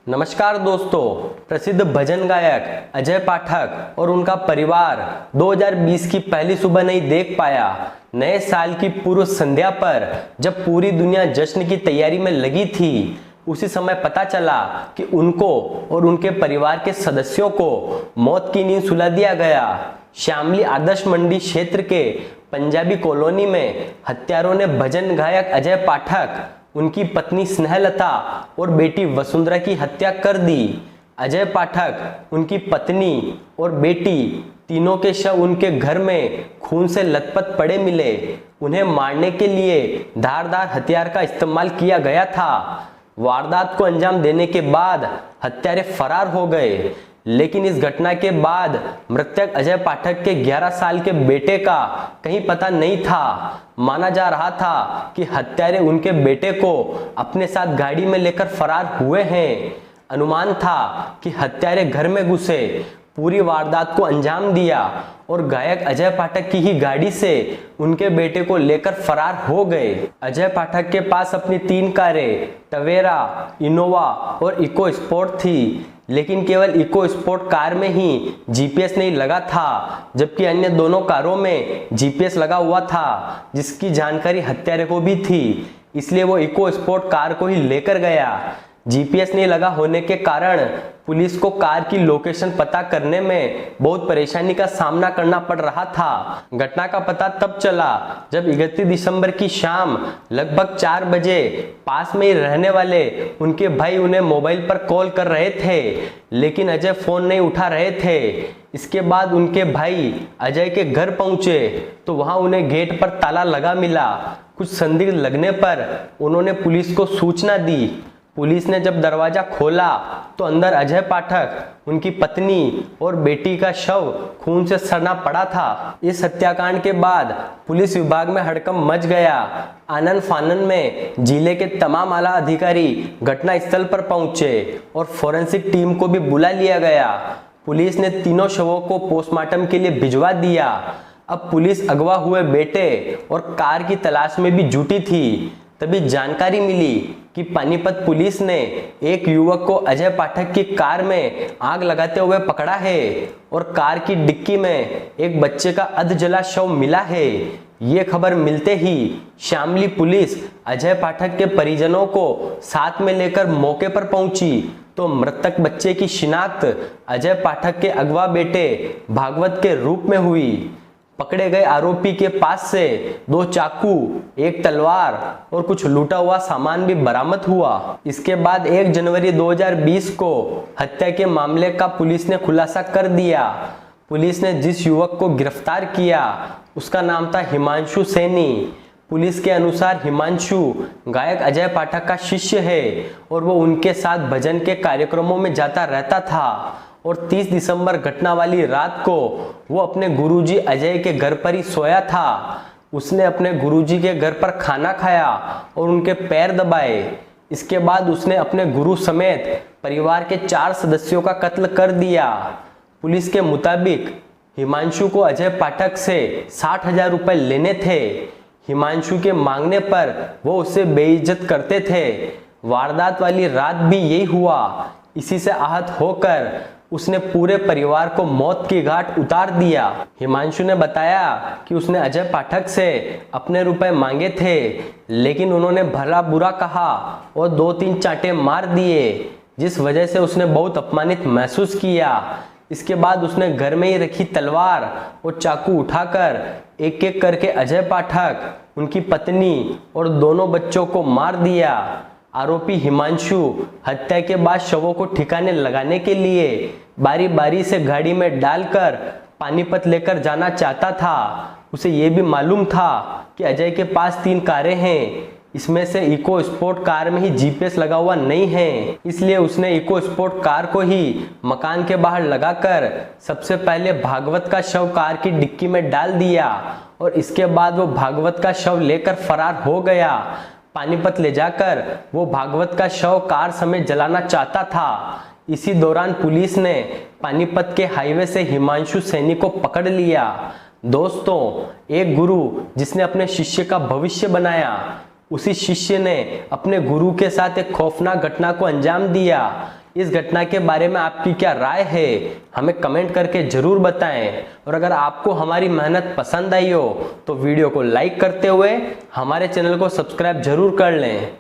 नमस्कार दोस्तों। प्रसिद्ध भजन गायक अजय पाठक और उनका परिवार 2020 की पहली सुबह नहीं देख पाया। नए साल की पूर्व संध्या पर जब पूरी दुनिया जश्न की तैयारी में लगी थी, उसी समय पता चला कि उनको और उनके परिवार के सदस्यों को मौत की नींद सुला दिया गया। श्यामली आदर्श मंडी क्षेत्र के पंजाबी कॉलोनी में हत्यारों ने भजन गायक अजय पाठक, उनकी पत्नी स्नेहलता और बेटी वसुंधरा की हत्या कर दी। अजय पाठक, उनकी पत्नी और बेटी तीनों के शव उनके घर में खून से लथपथ पड़े मिले। उन्हें मारने के लिए धारदार हथियार का इस्तेमाल किया गया था। वारदात को अंजाम देने के बाद हत्यारे फरार हो गए, लेकिन इस घटना के बाद मृतक अजय पाठक के 11 साल के बेटे का कहीं पता नहीं था। माना जा रहा था कि हत्यारे उनके बेटे को अपने साथ गाड़ी में लेकर फरार हुए हैं। अनुमान था कि हत्यारे घर में घुसे, पूरी वारदात को अंजाम दिया और गायक अजय पाठक की ही गाड़ी से उनके बेटे को लेकर फरार हो गए। अजय पाठक के पास अपनी 3 कारें टवेरा, इनोवा और इको स्पोर्ट थी, लेकिन केवल इको स्पोर्ट कार में ही जीपीएस नहीं लगा था, जबकि अन्य दोनों कारों में जीपीएस लगा हुआ था, जिसकी जानकारी हत्यारे को भी थी। इसलिए वो इको स्पोर्ट कार को ही लेकर गया। जीपीएस नहीं लगा होने के कारण पुलिस को कार की लोकेशन पता करने में बहुत परेशानी का सामना करना पड़ रहा था। घटना का पता तब चला जब 31 दिसंबर की शाम लगभग 4 बजे पास में ही रहने वाले उनके भाई उन्हें मोबाइल पर कॉल कर रहे थे, लेकिन अजय फोन नहीं उठा रहे थे। इसके बाद उनके भाई अजय के घर पहुंचे तो वहां उन्हें गेट पर ताला लगा मिला। कुछ संदिग्ध लगने पर उन्होंने पुलिस को सूचना दी। पुलिस ने जब दरवाजा खोला तो अंदर अजय पाठक, उनकी पत्नी और बेटी का शव खून से सना पड़ा था। इस हत्याकांड के बाद पुलिस विभाग में हड़कंप मच गया। आनन फानन में जिले के तमाम आला अधिकारी घटनास्थल पर पहुंचे और फोरेंसिक टीम को भी बुला लिया गया। पुलिस ने तीनों शवों को पोस्टमार्टम के लिए भिजवा दिया। अब पुलिस अगवा हुए बेटे और कार की तलाश में भी जुटी थी। तभी जानकारी मिली कि पानीपत पुलिस ने एक युवक को अजय पाठक की कार में आग लगाते हुए पकड़ा है और कार की डिक्की में एक बच्चे का अध जला शव मिला है। ये खबर मिलते ही श्यामली पुलिस अजय पाठक के परिजनों को साथ में लेकर मौके पर पहुंची तो मृतक बच्चे की शिनाख्त अजय पाठक के अगवा बेटे भागवत के रूप में हुई। पकड़े गए आरोपी के पास से 2 चाकू, 1 तलवार और कुछ लूटा हुआ सामान भी बरामद हुआ। इसके बाद 1 जनवरी 2020 को हत्या के मामले का पुलिस ने खुलासा कर दिया। पुलिस ने जिस युवक को गिरफ्तार किया उसका नाम था हिमांशु सैनी। पुलिस के अनुसार हिमांशु गायक अजय पाठक का शिष्य है और वो उनके साथ भजन के कार्यक्रमों में जाता रहता था और 30 दिसंबर घटना वाली रात को वो अपने गुरुजी अजय के घर पर ही सोया था। उसने अपने गुरुजी के घर पर खाना खाया और उनके पैर दबाए। इसके बाद उसने अपने गुरु समेत परिवार के 4 सदस्यों का कत्ल कर दिया। पुलिस के मुताबिक हिमांशु को अजय पाठक से 60,000 रुपए लेने थे। हिमांशु के मांगने पर वो उसे बेइज्जत करते थे। वारदात वाली रात भी यही हुआ। इसी से आहत होकर उसने पूरे परिवार को मौत की घाट उतार दिया। हिमांशु ने बताया कि उसने अजय पाठक से अपने रुपए मांगे थे, लेकिन उन्होंने भला बुरा कहा और 2-3 चांटे मार दिए, जिस वजह से उसने बहुत अपमानित महसूस किया। इसके बाद उसने घर में ही रखी तलवार और चाकू उठाकर एक एक करके अजय पाठक, उनकी पत्नी और दोनों बच्चों को मार दिया। आरोपी हिमांशु हत्या के बाद शवों को ठिकाने लगाने के लिए बारी बारी से गाड़ी में डालकर पानीपत लेकर जाना चाहता था। उसे यह भी मालूम था कि अजय के पास 3 कारें हैं, इसमें से इको स्पोर्ट कार में ही जीपीएस लगा हुआ नहीं है। इसलिए उसने इको स्पोर्ट कार को ही मकान के बाहर लगाकर सबसे पहले भागवत का शव कार की डिक्की में डाल दिया और इसके बाद वो भागवत का शव लेकर फरार हो गया। पानीपत ले जाकर वो भागवत का शव कार समेत जलाना चाहता था। इसी दौरान पुलिस ने पानीपत के हाईवे से हिमांशु सैनी को पकड़ लिया। दोस्तों, एक गुरु जिसने अपने शिष्य का भविष्य बनाया, उसी शिष्य ने अपने गुरु के साथ एक खौफनाक घटना को अंजाम दिया। इस घटना के बारे में आपकी क्या राय है, हमें कमेंट करके जरूर बताएं। और अगर आपको हमारी मेहनत पसंद आई हो तो वीडियो को लाइक करते हुए हमारे चैनल को सब्सक्राइब जरूर कर लें।